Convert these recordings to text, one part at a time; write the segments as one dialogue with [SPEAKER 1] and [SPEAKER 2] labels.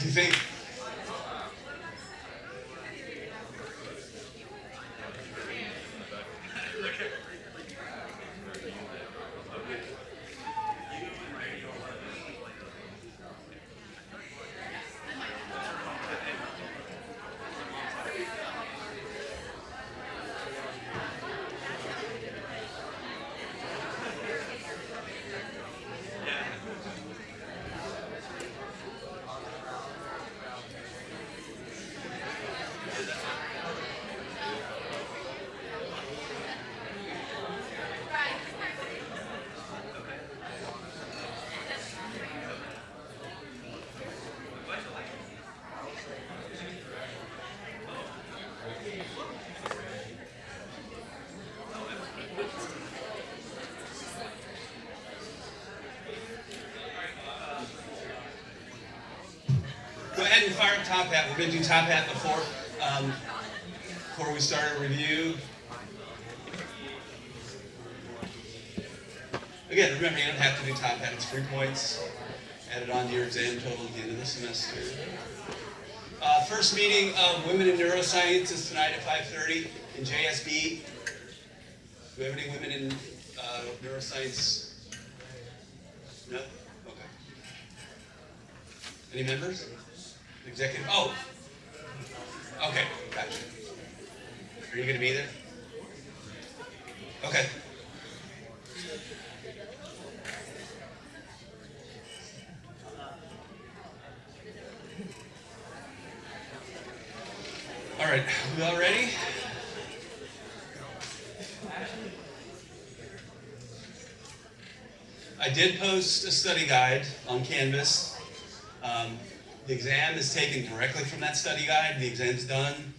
[SPEAKER 1] You think? Go ahead and fire up Top Hat. We're going to do Top Hat before we start a review. Again, remember, you don't have to do Top Hat. It's 3 points added on to your exam total at the end of the semester. First meeting of Women in Neuroscience is tonight at 5:30 in JSB. Do we have any women in neuroscience? No? Okay. Any members? Executive? Oh! Okay, gotcha. Are you going to be there? Okay. All right, we all ready? I did post a study guide on Canvas. The exam is taken directly from that study guide. The exam's done.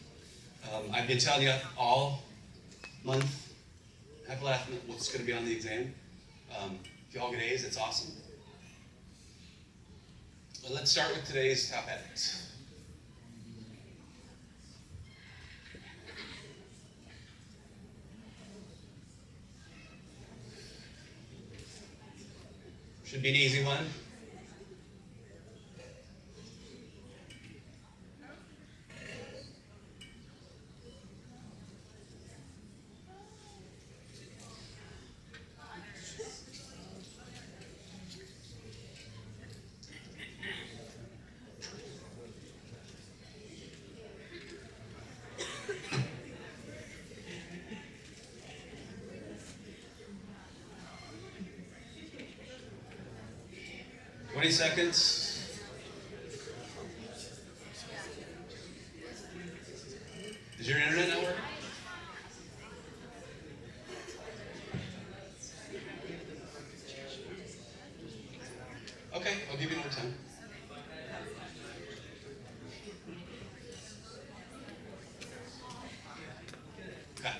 [SPEAKER 1] I've been telling you all month, last month, what's going to be on the exam. If you all get A's, it's awesome. But let's start with today's top ethics. Should be an easy one. Seconds. Does your internet not work? Okay, I'll give you more time. Okay.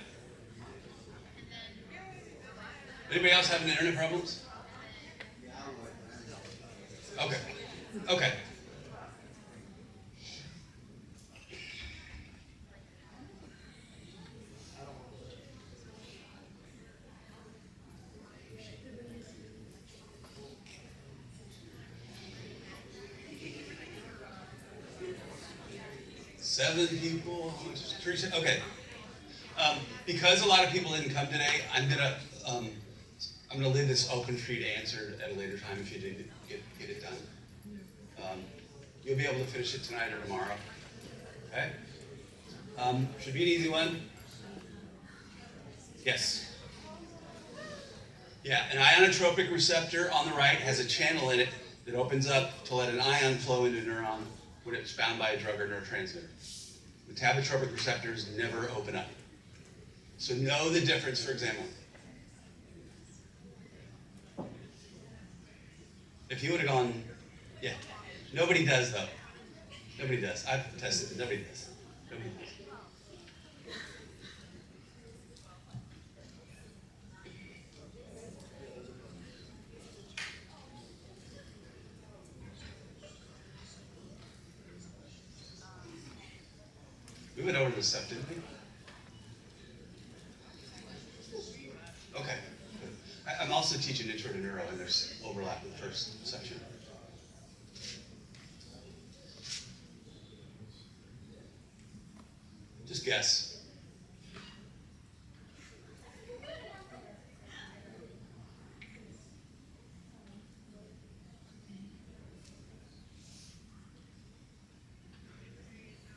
[SPEAKER 1] Anybody else having internet problems? Okay. Okay. Seven people. Okay. Because a lot of people didn't come today, I'm gonna leave this open for you to answer at a later time if you didn't get it done. You'll be able to finish it tonight or tomorrow. Okay? Should be an easy one. Yes. Yeah, an ionotropic receptor on the right has a channel in it that opens up to let an ion flow into a neuron when it's bound by a drug or neurotransmitter. Metabotropic receptors never open up. So know the difference for example. If you would have gone, yeah. Nobody does though. Nobody does. I've tested it. Nobody does. Nobody does. We went over the stuff, didn't we? Okay. I'm also teaching Intro to Neuro, and there's overlap with the first section. Just guess.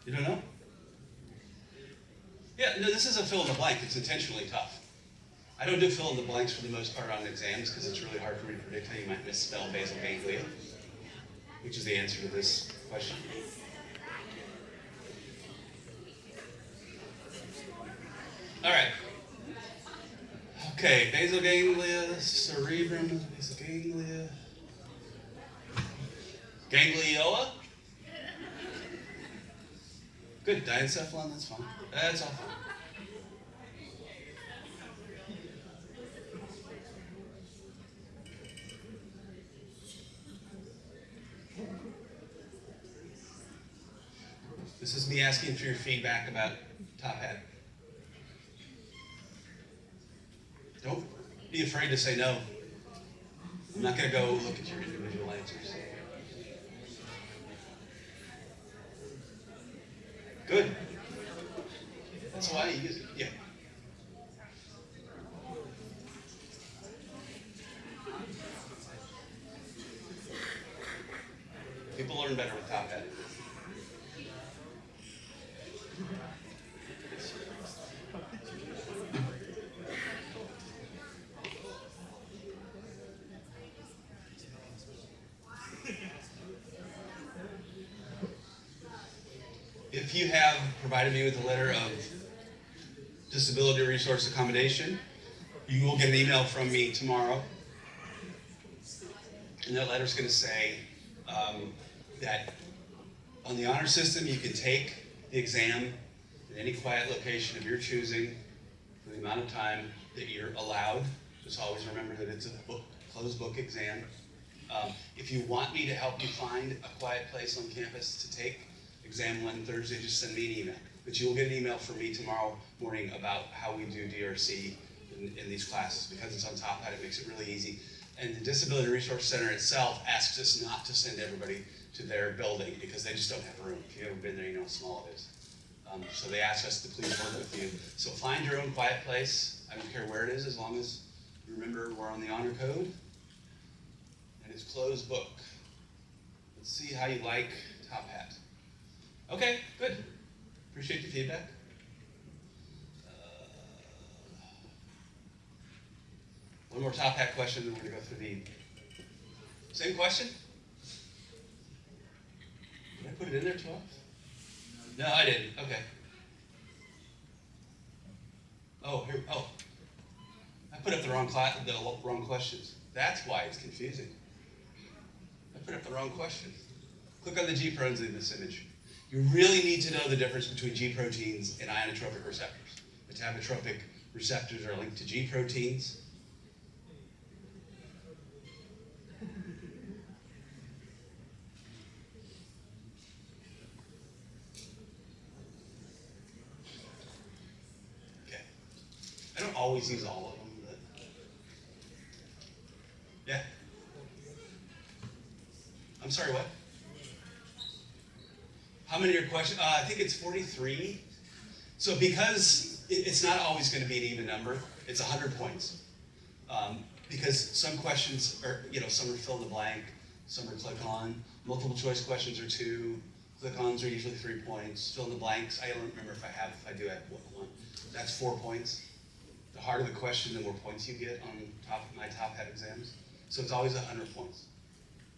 [SPEAKER 1] You don't know? Yeah, no, this is a fill in the blank. It's intentionally tough. I don't do fill in the blanks for the most part on exams because it's really hard for me to predict how you might misspell basal ganglia, which is the answer to this question. All right. Okay, basal ganglia, cerebrum, basal ganglia, gangliola. Good, diencephalon, that's fine. That's all fine. This is me asking for your feedback about top hat. Don't be afraid to say no. I'm not going to go look at your individual answers. Good. That's why you use it. Yeah. People learn better with top hat. If you have provided me with a letter of disability resource accommodation, you will get an email from me tomorrow. And that letter is going to say that on the honor system, you can take the exam in any quiet location of your choosing for the amount of time that you're allowed. Just always remember that it's a closed book exam. If you want me to help you find a quiet place on campus to take exam one Thursday, just send me an email. But you will get an email from me tomorrow morning about how we do DRC in these classes. Because it's on Top Hat, it makes it really easy. And the Disability Resource Center itself asks us not to send everybody to their building because they just don't have room. If you've ever been there, you know how small it is. So they ask us to please work with you. So find your own quiet place. I don't care where it is, as long as you remember we're on the honor code. And it's closed book. Let's see how you like Top Hat. Okay, good. Appreciate the feedback. One more Top Hat question, then we're going to go through the same question. Did I put it in there, 12? No, I didn't. Okay. Oh, here. Oh, I put up the wrong questions. That's why it's confusing. I put up the wrong question. Click on the G proteins in this image. You really need to know the difference between G proteins and ionotropic receptors. Metabotropic receptors are linked to G proteins. Okay. I don't always use all of them, but yeah. I'm sorry, what? How many are your questions? I think it's 43. So because it's not always going to be an even number, it's 100 points. Because some questions are, some are fill in the blank, some are click on. Multiple choice questions are 2. Click-ons are usually 3 points. Fill in the blanks, I don't remember if I do have one. That's 4 points. The harder the question, the more points you get on my Top Hat exams. So it's always 100 points.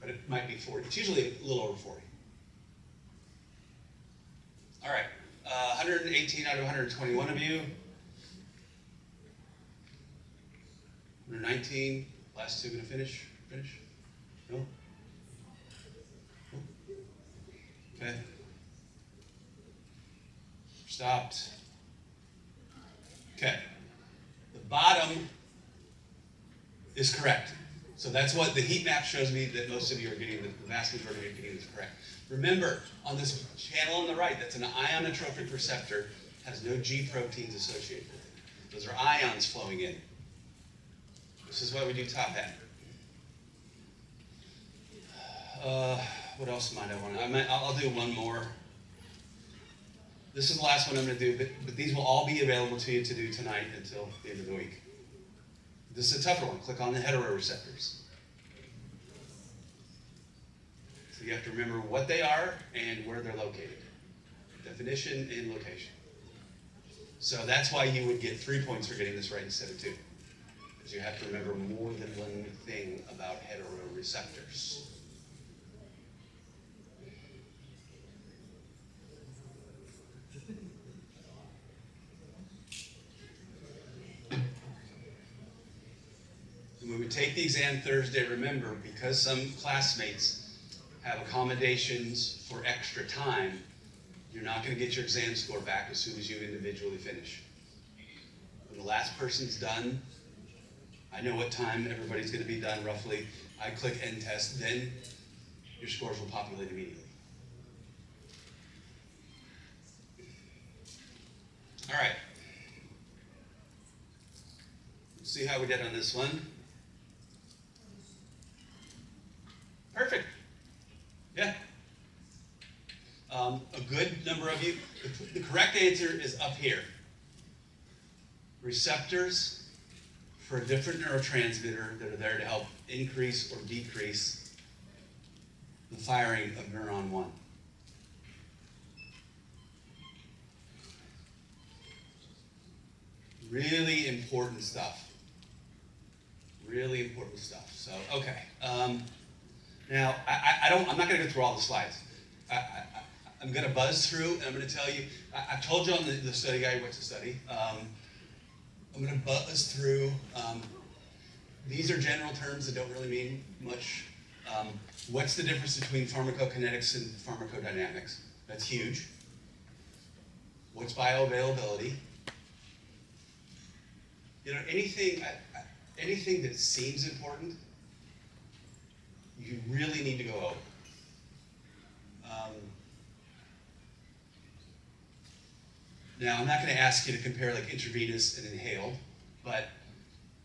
[SPEAKER 1] But it might be 40. It's usually a little over 40. All right, 118 out of 121 of you. 119, last two gonna finish? No? Okay. Stopped. Okay. The bottom is correct. So that's what the heat map shows me that most of you are getting, the vast majority are getting this correct. Remember, on this channel on the right, that's an ionotropic receptor, has no G proteins associated with it. Those are ions flowing in. This is why we do Top Hat. What else might I want to? I'll do one more. This is the last one I'm going to do, but these will all be available to you to do tonight until the end of the week. This is a tougher one. Click on the heteroreceptors. So you have to remember what they are and where they're located. Definition and location. So that's why you would get 3 points for getting this right instead of 2. Because you have to remember more than one thing about heteroreceptors. When we take the exam Thursday, remember, because some classmates have accommodations for extra time, you're not going to get your exam score back as soon as you individually finish. When the last person's done, I know what time everybody's going to be done roughly. I click end test, then your scores will populate immediately. All right. Let's see how we did on this one. Perfect. Yeah. A good number of you. The correct answer is up here. Receptors for a different neurotransmitter that are there to help increase or decrease the firing of neuron 1. Really important stuff. Really important stuff. So, okay. Now, I'm not going to go through all the slides. I'm going to buzz through, and I'm going to tell you, I've told you on the study guide what to study. I'm going to buzz through. These are general terms that don't really mean much. What's the difference between pharmacokinetics and pharmacodynamics? That's huge. What's bioavailability? You know, anything that seems important, you really need to go over. Now, I'm not going to ask you to compare like intravenous and inhaled, but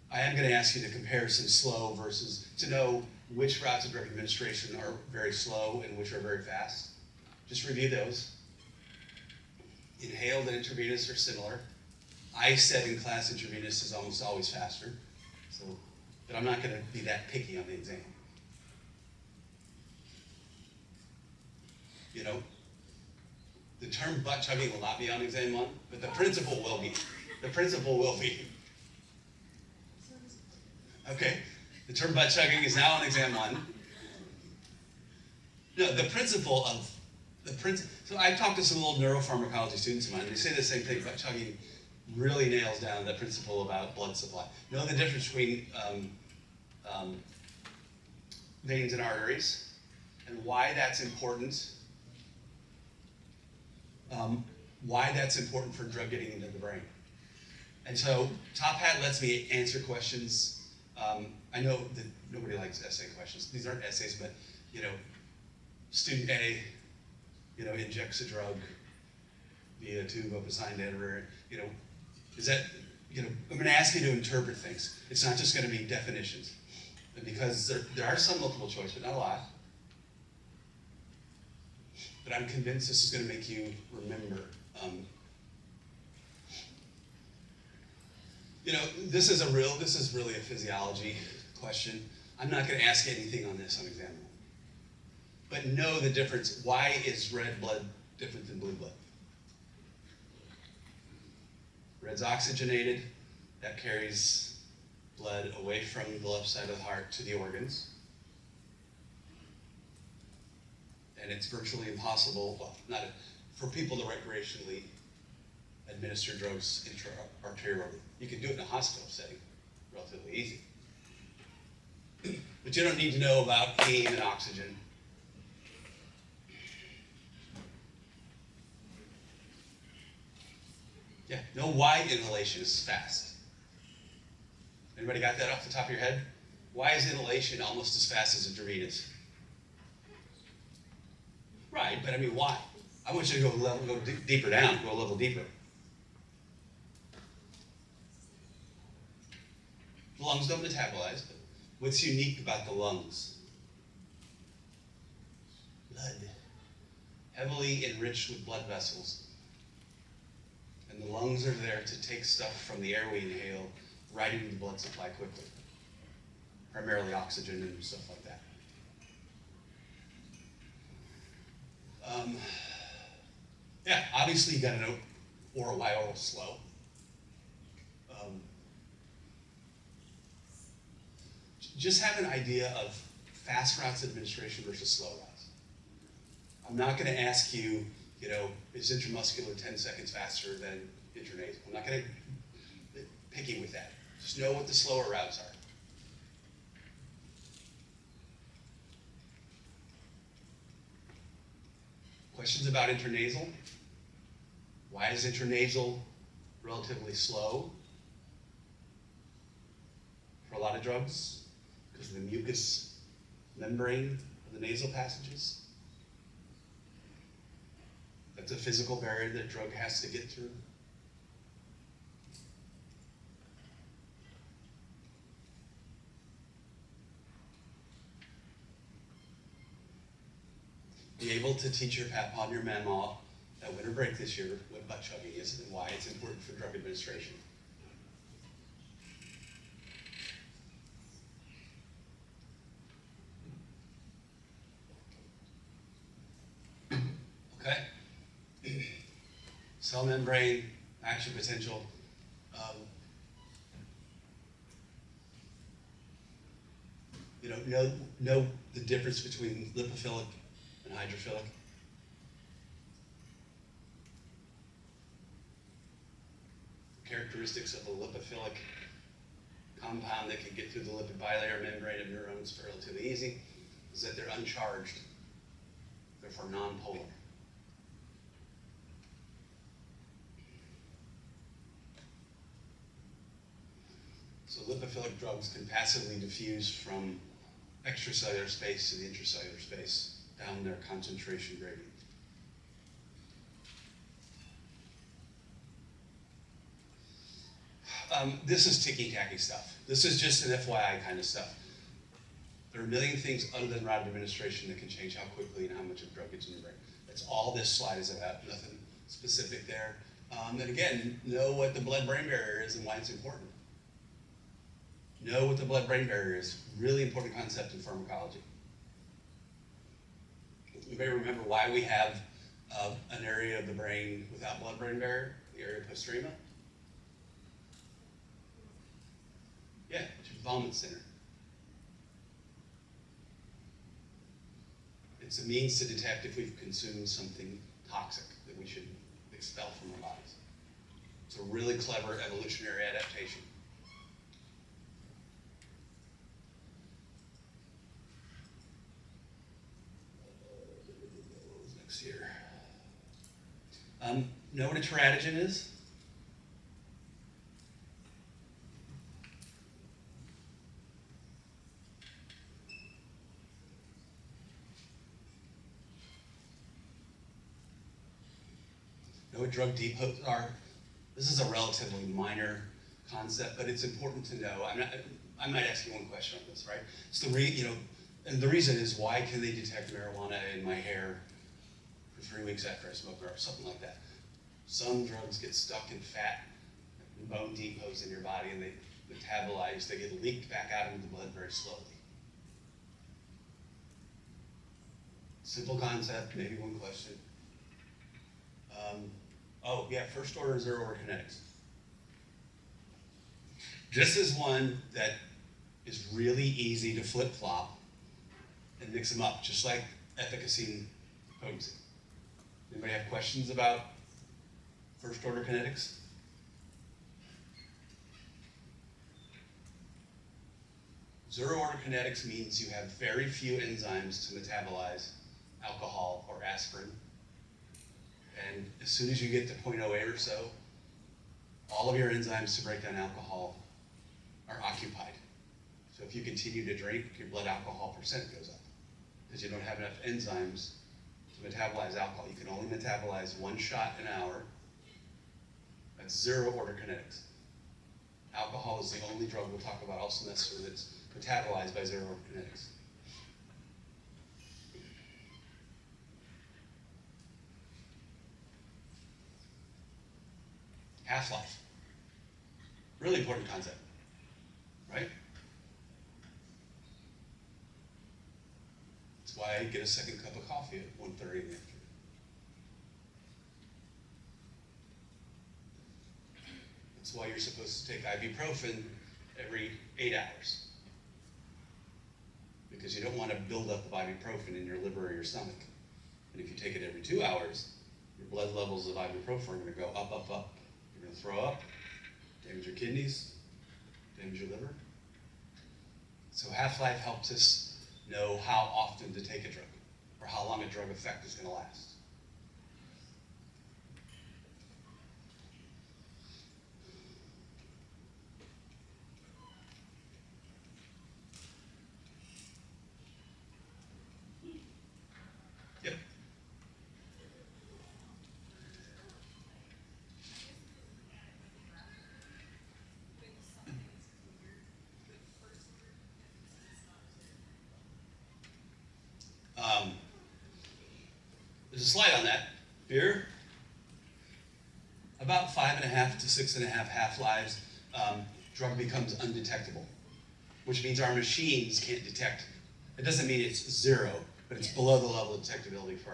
[SPEAKER 1] I am going to ask you to compare some slow versus, to know which routes of drug administration are very slow and which are very fast. Just review those. Inhaled and intravenous are similar. I said in class intravenous is almost always faster, so, but I'm not going to be that picky on the exam. You know, the term butt chugging will not be on exam 1, but the principle will be. The principle will be. Okay, the term butt chugging is now on exam 1. No, the principle of so I talked to some old neuropharmacology students of mine, and they say the same thing. Butt chugging really nails down the principle about blood supply. Know the difference between veins and arteries, and why that's important. Why that's important for drug getting into the brain. And so Top Hat lets me answer questions. I know that nobody likes essay questions. These aren't essays, but you know, student A, you know, injects a drug via a tube of a signed editor. You know, is that, you know, I'm going to ask you to interpret things. It's not just going to be definitions, because there are some multiple choice, but not a lot. But I'm convinced this is going to make you remember. You know, this is really a physiology question. I'm not going to ask you anything on this on exam 1. But know the difference. Why is red blood different than blue blood? Red's oxygenated. That carries blood away from the left side of the heart to the organs. And it's virtually impossible, well, for people to recreationally administer drugs intra-arterially. You can do it in a hospital setting, relatively easy. But you don't need to know about heme and oxygen. Yeah, know why inhalation is fast. Anybody got that off the top of your head? Why is inhalation almost as fast as intravenous? Right, but I mean, why? I want you to go deeper down, go a level deeper. The lungs don't metabolize, but what's unique about the lungs? Blood. Heavily enriched with blood vessels. And the lungs are there to take stuff from the air we inhale right into the blood supply quickly. Primarily oxygen and stuff like that. Yeah, obviously you gotta know why oral slow. Just have an idea of fast routes administration versus slow routes. I'm not gonna ask you, is intramuscular 10 seconds faster than intranasal? I'm not gonna picky with that. Just know what the slower routes are. Questions about intranasal? Why is intranasal relatively slow for a lot of drugs? Because of the mucous membrane of the nasal passages. That's a physical barrier that drug has to get through. Be able to teach your papa and your mama at winter break this year what butt chugging is and why it's important for drug administration. Okay. Cell membrane, action potential. Know the difference between lipophilic and hydrophilic. Characteristics of a lipophilic compound that can get through the lipid bilayer membrane of neurons relatively easy is that they're uncharged, therefore non-polar. So lipophilic drugs can passively diffuse from extracellular space to the intracellular space down their concentration gradient. This is ticky-tacky stuff. This is just an FYI kind of stuff. There are a million things other than route of administration that can change how quickly and how much of drug gets in your brain. That's all this slide is about, nothing specific there. And again, know what the blood-brain barrier is and why it's important. Know what the blood-brain barrier is. Really important concept in pharmacology. You may remember why we have an area of the brain without blood-brain barrier, the area postrema. Yeah, it's your vomit center. It's a means to detect if we've consumed something toxic that we should expel from our bodies. It's a really clever evolutionary adaptation. Next here. Know what a teratogen is? Know what drug depots are? This is a relatively minor concept, but it's important to know. I might ask you one question on this, right? It's and the reason is, why can they detect marijuana in my hair for 3 weeks after I smoke or something like that? Some drugs get stuck in fat and bone depots in your body, and they metabolize. They get leaked back out into the blood very slowly. Simple concept, maybe one question. First order, zero order kinetics. This is one that is really easy to flip-flop and mix them up, just like efficacy and potency. Anybody have questions about first order kinetics? Zero order kinetics means you have very few enzymes to metabolize alcohol or aspirin. And as soon as you get to 0.08 or so, all of your enzymes to break down alcohol are occupied. So if you continue to drink, your blood alcohol percent goes up because you don't have enough enzymes to metabolize alcohol. You can only metabolize 1 shot an hour. That's zero order kinetics. Alcohol is the only drug we'll talk about all semester that's metabolized by zero order kinetics. Half-life. Really important concept, right? That's why I get a second cup of coffee at 1:30 in the afternoon. That's why you're supposed to take ibuprofen every 8 hours. Because you don't want to build up of ibuprofen in your liver or your stomach. And if you take it every 2 hours, your blood levels of ibuprofen are going to go up, up, up. You're going to throw up, damage your kidneys, damage your liver. So half-life helps us know how often to take a drug, or how long a drug effect is going to last. Yep. There's a slide on that. Beer, about 5.5 to 6.5 half-lives, drug becomes undetectable, which means our machines can't detect. It doesn't mean it's zero, but it's below the level of detectability for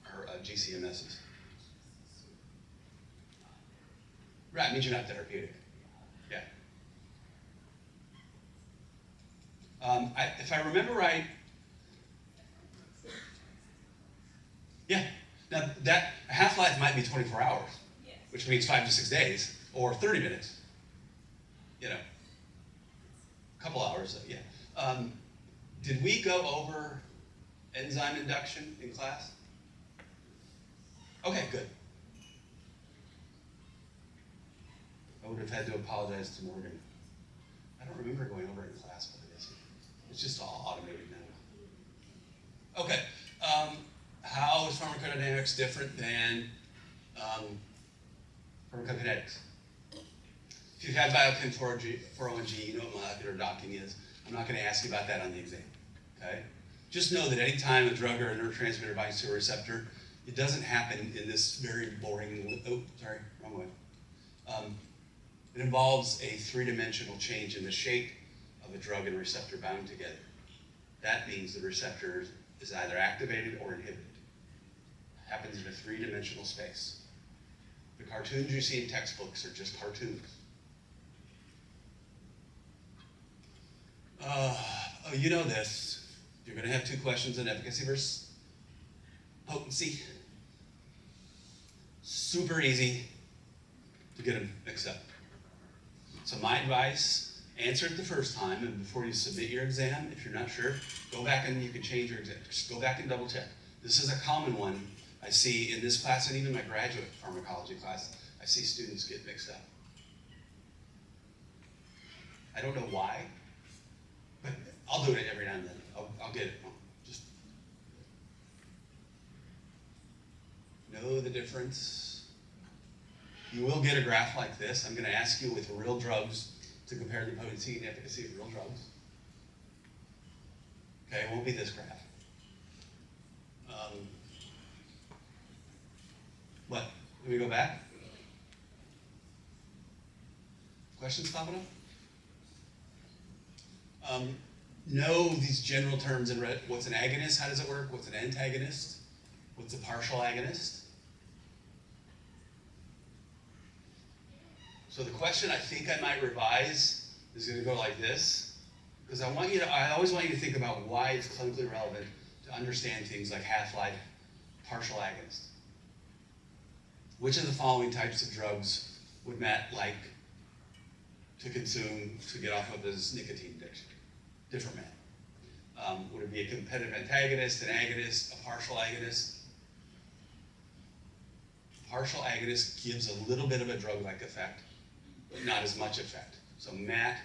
[SPEAKER 1] our GCMSs. Right, it means you're not therapeutic. Yeah. If I remember right, yeah. Now that half-life might be 24 hours, yes, which means 5 to 6 days, or 30 minutes. You know, a couple hours. Yeah. Did we go over enzyme induction in class? Okay, good. I would have had to apologize to Morgan. I don't remember going over it in class, but I guess it's just all automated now. Okay. How is pharmacodynamics different than pharmacokinetics? If you've had Biochem 401G, you know what molecular docking is. I'm not going to ask you about that on the exam. Okay? Just know that any time a drug or a neurotransmitter binds to a receptor, it doesn't happen in this very boring, oh, sorry, wrong way. It involves a three-dimensional change in the shape of a drug and receptor bound together. That means the receptor is either activated or inhibited. It happens in a three-dimensional space. The cartoons you see in textbooks are just cartoons. Oh, you know this. You're going to have two questions on efficacy versus potency. Super easy to get them mixed up. So my advice, answer it the first time, and before you submit your exam, if you're not sure, go back and you can change your exam. Just go back and double check. This is a common one I see in this class and even my graduate pharmacology class. I see students get mixed up. I don't know why, but I'll do it every now and then. I'll get it wrong. Just know the difference. You will get a graph like this. I'm going to ask you with real drugs to compare the potency and efficacy of real drugs. Okay, it won't be this graph. What? Let me go back. Questions popping up? Know these general terms in red. What's an agonist? How does it work? What's an antagonist? What's a partial agonist? So the question I think I might revise is going to go like this, because I always want you to think about why it's clinically relevant to understand things like half-life, partial agonist. Which of the following types of drugs would Matt like to consume to get off of his nicotine addiction? Different Matt. Would it be a competitive antagonist, an agonist, a partial agonist? Partial agonist gives a little bit of a drug-like effect, but not as much effect. So Matt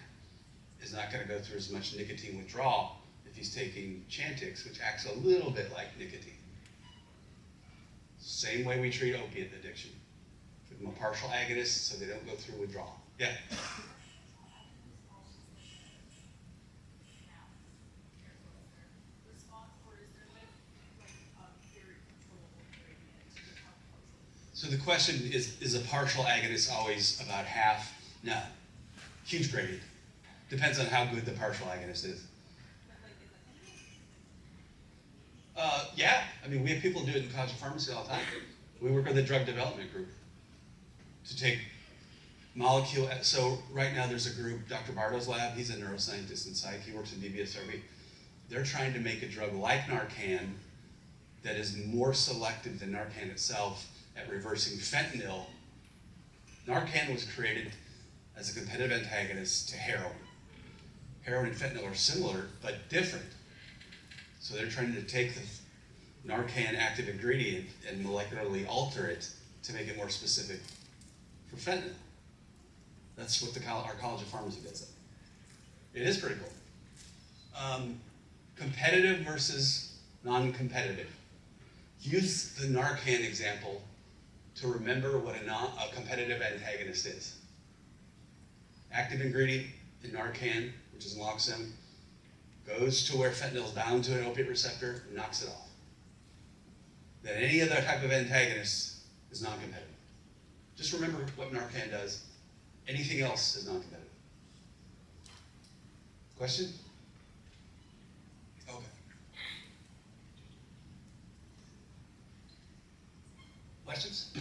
[SPEAKER 1] is not going to go through as much nicotine withdrawal if he's taking Chantix, which acts a little bit like nicotine. Same way we treat opiate addiction. Give them a partial agonist so they don't go through withdrawal. Yeah? So the question is a partial agonist always about half? No. Huge gradient. Depends on how good the partial agonist is. Yeah, I mean, we have people do it in College of Pharmacy all the time. We work with a drug development group to take molecule. So right now there's a group, Dr. Bardo's lab, he's a neuroscientist in psych, he works in BBSRB. They're trying to make a drug like Narcan that is more selective than Narcan itself at reversing fentanyl. Narcan was created as a competitive antagonist to heroin. Heroin and fentanyl are similar, but different. So they're trying to take the Narcan active ingredient and molecularly alter it to make it more specific for fentanyl. That's what our College of Pharmacy does. It is pretty cool. Competitive versus non-competitive. Use the Narcan example to remember what a competitive antagonist is. Active ingredient in Narcan, which is naloxone, goes to where fentanyl is bound to an opiate receptor and knocks it off. Then any other type of antagonist is non-competitive. Just remember what Narcan does. Anything else is non-competitive. Question? Okay. Questions?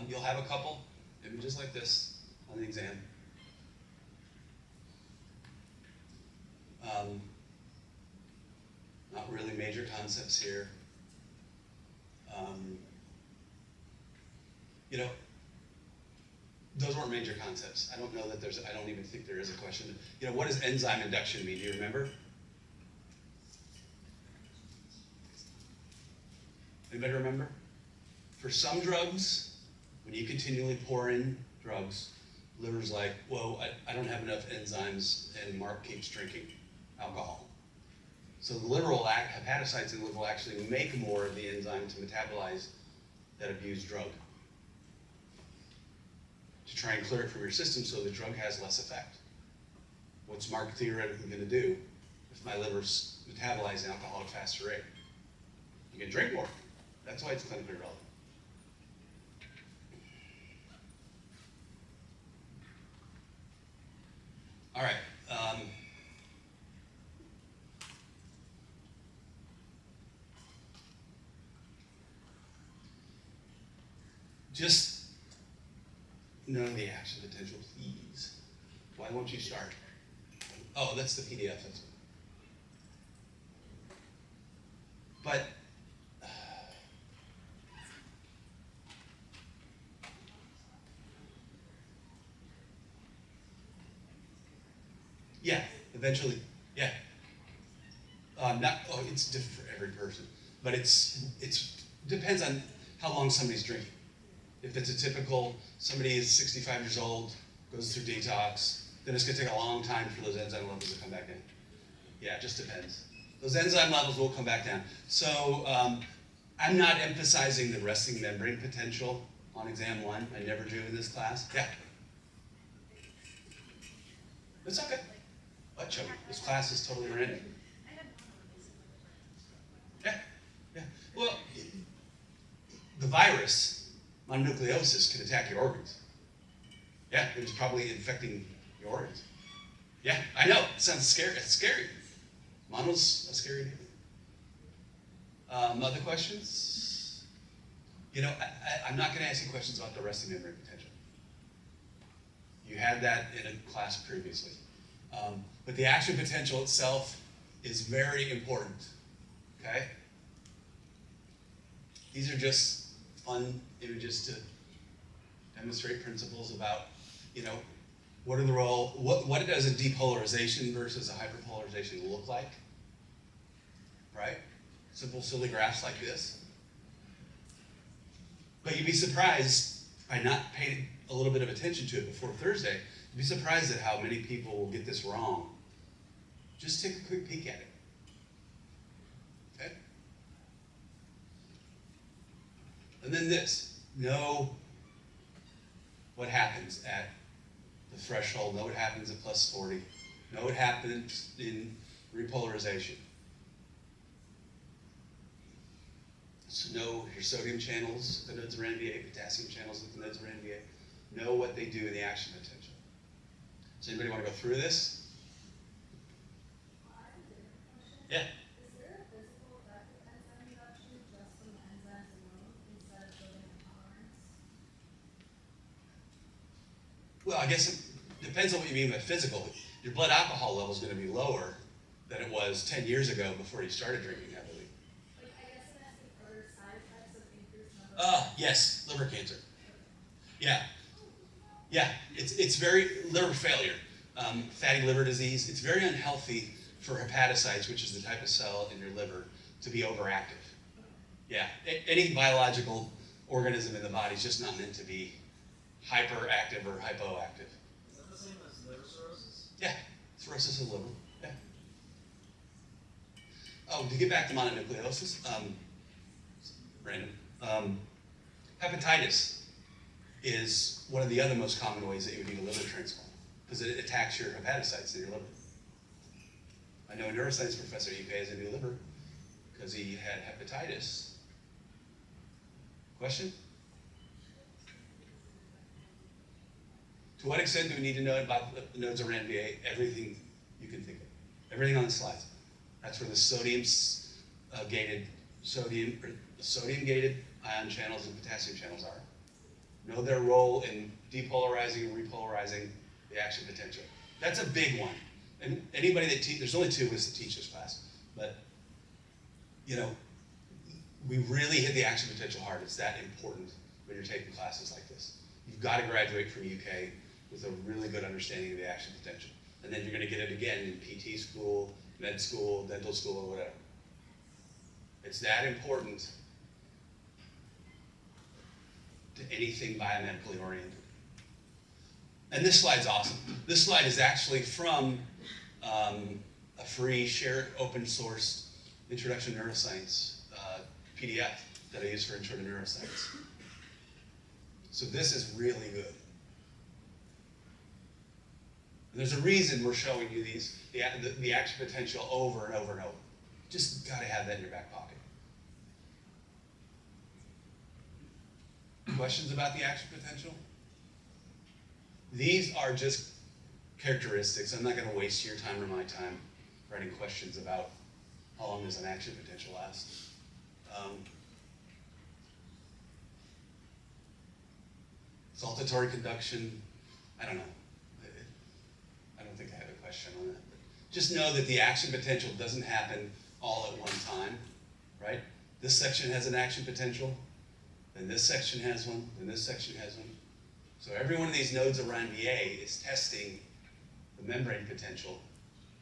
[SPEAKER 1] You'll have a couple images like this on the exam. Not really major concepts here. Those weren't major concepts. I don't know that I don't even think there is a question. What does enzyme induction mean? Do you remember? Anybody remember? For some drugs, when you continually pour in drugs, liver's like, whoa, I don't have enough enzymes, and Mark keeps drinking alcohol. So the liver will hepatocytes in the liver will actually make more of the enzyme to metabolize that abused drug, to try and clear it from your system so the drug has less effect. What's Mark theoretically going to do if my liver's metabolizing alcohol at a faster rate? You can drink more. That's why it's clinically relevant. All right. Just know the action potential, please. Why won't you start? Oh, that's the PDF. That's but yeah, eventually, yeah. It's different for every person, but it's depends on how long somebody's drinking. If it's a typical, somebody is 65 years old, goes through detox, then it's going to take a long time for those enzyme levels to come back in. Yeah, it just depends. Those enzyme levels will come back down. So I'm not emphasizing the resting membrane potential on exam 1. I never do in this class. Yeah. It's okay. What, Joey? This class is totally random. Yeah. Well, the virus, mononucleosis, can attack your organs. Yeah, it's probably infecting your organs. Yeah, I know. It sounds scary. It's scary. Mono's a scary name. Other questions? I'm not going to ask you questions about the resting membrane potential. You had that in a class previously. But the action potential itself is very important. Okay? These are just fun images to demonstrate principles about, what are the role, what does a depolarization versus a hyperpolarization look like, right? Simple, silly graphs like this. But you'd be surprised, by not paying a little bit of attention to it before Thursday, you'd be surprised at how many people will get this wrong. Just take a quick peek at it. Okay? And then this, know what happens at the threshold, know what happens at plus 40, know what happens in repolarization. So know your sodium channels, the nodes of NVA, potassium channels, the nodes of NVA. Know what they do in the action potential. Does anybody want to go through this? Yeah.
[SPEAKER 2] Is there a physical effect of enzyme reduction just from the enzymes alone instead of building a tolerance?
[SPEAKER 1] Well, I guess it depends on what you mean by physical. Your blood alcohol level is going to be lower than it was 10 years ago before you started drinking heavily.
[SPEAKER 2] Like, I guess I'm asking for side effects of increased number of
[SPEAKER 1] Yes, liver cancer. Yeah, yeah, it's very, liver failure, fatty liver disease. It's very unhealthy for hepatocytes, which is the type of cell in your liver, to be overactive. Yeah, any biological organism in the body is just not meant to be hyperactive or hypoactive.
[SPEAKER 3] Is that the same as liver cirrhosis?
[SPEAKER 1] Yeah, cirrhosis of the liver. Yeah. Oh, to get back to mononucleosis, Brandon, hepatitis is one of the other most common ways that you would need a liver transplant because it attacks your hepatocytes in your liver. I know a neuroscience professor at UK has a new liver because he had hepatitis. Question? To what extent do we need to know about the nodes around NVA? Everything you can think of. Everything on the slides. That's where the sodium gated ion channels and potassium channels are. Know their role in depolarizing and repolarizing the action potential. That's a big one. And anybody that there's only two of us that teach this class, but you know, we really hit the action potential hard. It's that important when you're taking classes like this. You've got to graduate from UK with a really good understanding of the action potential. And then you're going to get it again in PT school, med school, dental school, or whatever. It's that important to anything biomedically oriented. And this slide's awesome. This slide is actually from a free, shared, open source Introduction to Neuroscience PDF that I use for Intro to Neuroscience. So this is really good. And there's a reason we're showing you these, the action potential over and over and over. Just got to have that in your back pocket. Questions about the action potential? These are just characteristics. I'm not going to waste your time or my time writing questions about how long does an action potential last. Saltatory conduction, I don't know. I don't think I have a question on that. Just know that the action potential doesn't happen all at one time, right? This section has an action potential, then this section has one, then this section has one. So every one of these nodes around VA is testing the membrane potential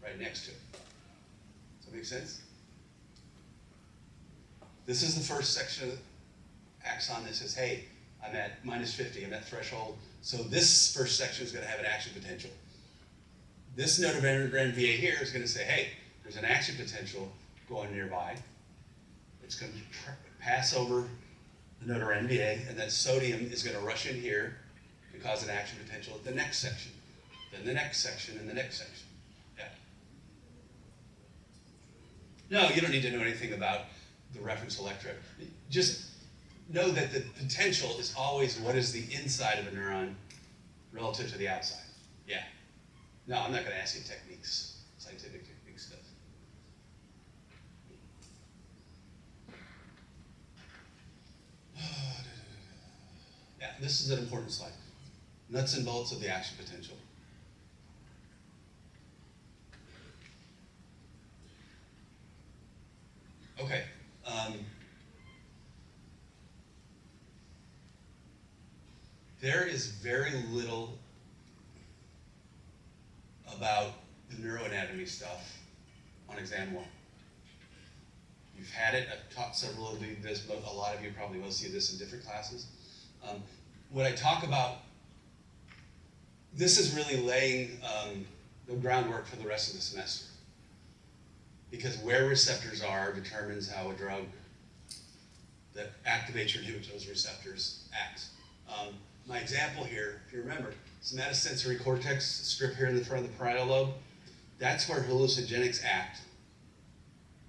[SPEAKER 1] right next to it. Does that make sense? This is the first section of the axon that says, hey, I'm at minus 50, I'm at threshold. So this first section is going to have an action potential. This node of NVA here is going to say, hey, there's an action potential going nearby. It's going to pass over the node of NVA, and that sodium is going to rush in here and cause an action potential at the next section, then the next section, and the next section. Yeah. No, you don't need to know anything about the reference electrode. Just know that the potential is always what is the inside of a neuron relative to the outside. Yeah. No, I'm not going to ask you techniques, scientific technique stuff. Yeah, this is an important slide. Nuts and bolts of the action potential. Okay. There is very little about the neuroanatomy stuff on exam 1. You've had it, I've taught several of you this, but a lot of you probably will see this in different classes. When I talk about, this is really laying the groundwork for the rest of the semester. Because where receptors are determines how a drug that activates your neurotrophic receptors acts. My example here, if you remember, somatosensory cortex strip here in the front of the parietal lobe. That's where hallucinogenics act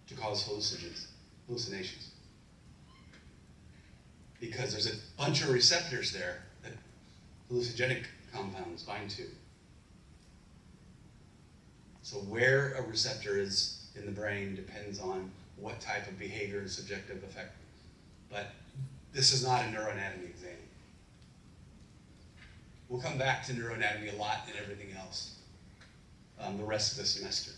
[SPEAKER 1] to cause hallucinations. Because there's a bunch of receptors there that hallucinogenic compounds bind to. So where a receptor is in the brain depends on what type of behavior and subjective effect. But this is not a neuroanatomy exam. We'll come back to neuroanatomy a lot and everything else the rest of the semester.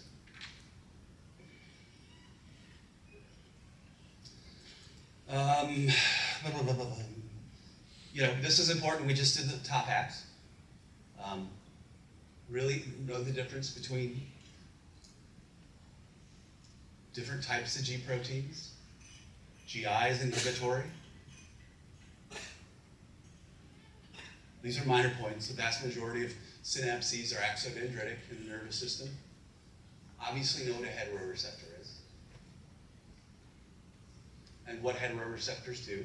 [SPEAKER 1] This is important. We just did the top hats. Really know the difference between different types of G proteins. GI is inhibitory. These are minor points. The vast majority of synapses are axodendritic in the nervous system. Obviously know what a heteroreceptor is. And what heteroreceptors do.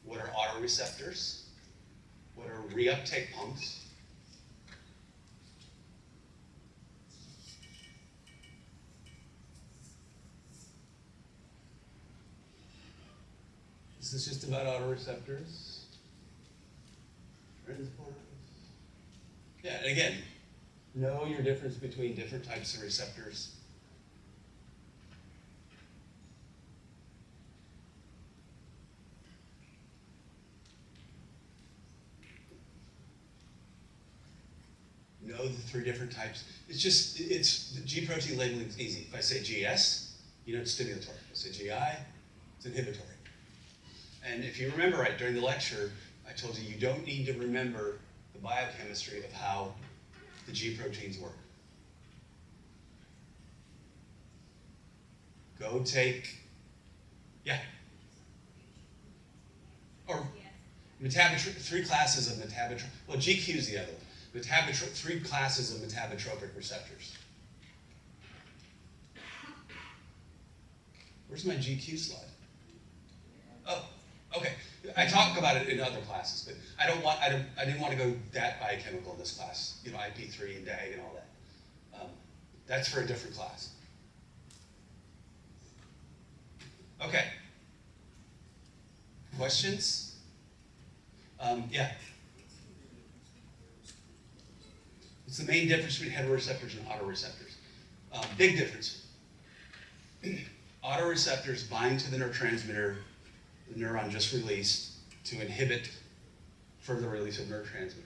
[SPEAKER 1] What are autoreceptors? What are reuptake pumps? Is this just about autoreceptors? Yeah, and again, know your difference between different types of receptors. Know the three different types. It's the G protein labeling is easy. If I say GS, you know it's stimulatory. If I say GI, it's inhibitory. And if you remember right, during the lecture, I told you don't need to remember the biochemistry of how the G proteins work. Go take, yeah. Or three classes of metabotropic, well, GQ is the other one. Three classes of metabotropic receptors. Where's my GQ slide? Oh, okay. I talk about it in other classes, but I didn't want to go that biochemical in this class. IP3 and DAG and all that. That's for a different class. Okay. Questions? Yeah. It's the main difference between heteroreceptors and autoreceptors. Big difference. Autoreceptors bind to the neurotransmitter the neuron just released to inhibit further release of neurotransmitter.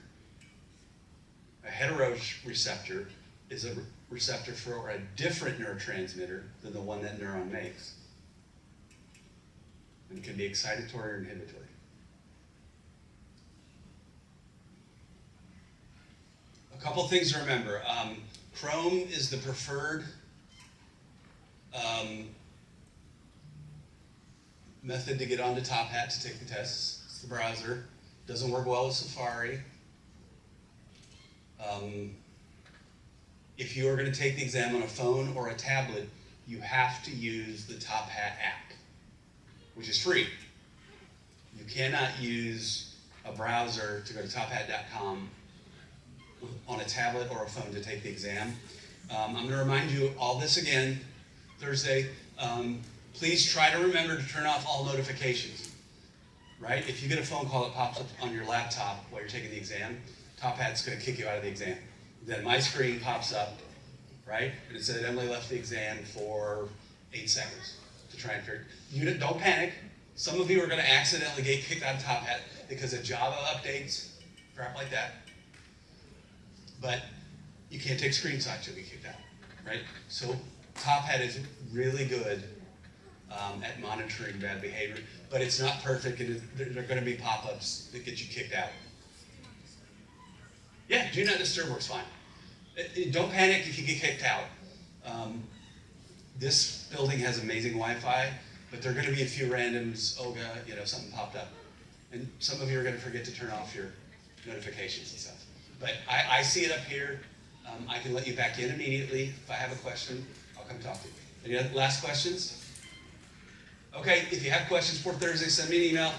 [SPEAKER 1] A heteroreceptor is a receptor for a different neurotransmitter than the one that neuron makes. And it can be excitatory or inhibitory. A couple things to remember. Chrome is the preferred method to get onto Top Hat to take the tests. It's the browser. Doesn't work well with Safari. If you are going to take the exam on a phone or a tablet, you have to use the Top Hat app, which is free. You cannot use a browser to go to tophat.com on a tablet or a phone to take the exam. I'm going to remind you all this again Thursday. Please try to remember to turn off all notifications, right? If you get a phone call that pops up on your laptop while you're taking the exam, Top Hat's going to kick you out of the exam. Then my screen pops up, right? And it said Emily left the exam for 8 seconds to try and figure. Don't panic. Some of you are going to accidentally get kicked out of Top Hat because of Java updates, crap like that. But you can't take screenshots, you'll be kicked out, right? So Top Hat is really good at monitoring bad behavior, but it's not perfect, and there are going to be pop-ups that get you kicked out. Yeah, do not disturb works fine. Don't panic if you get kicked out. This building has amazing Wi-Fi, but there are going to be a few randoms. Something popped up, and some of you are going to forget to turn off your notifications and stuff. But I see it up here. I can let you back in immediately. If I have a question, I'll come talk to you. Any last questions? Okay, if you have questions for Thursday, send me an email.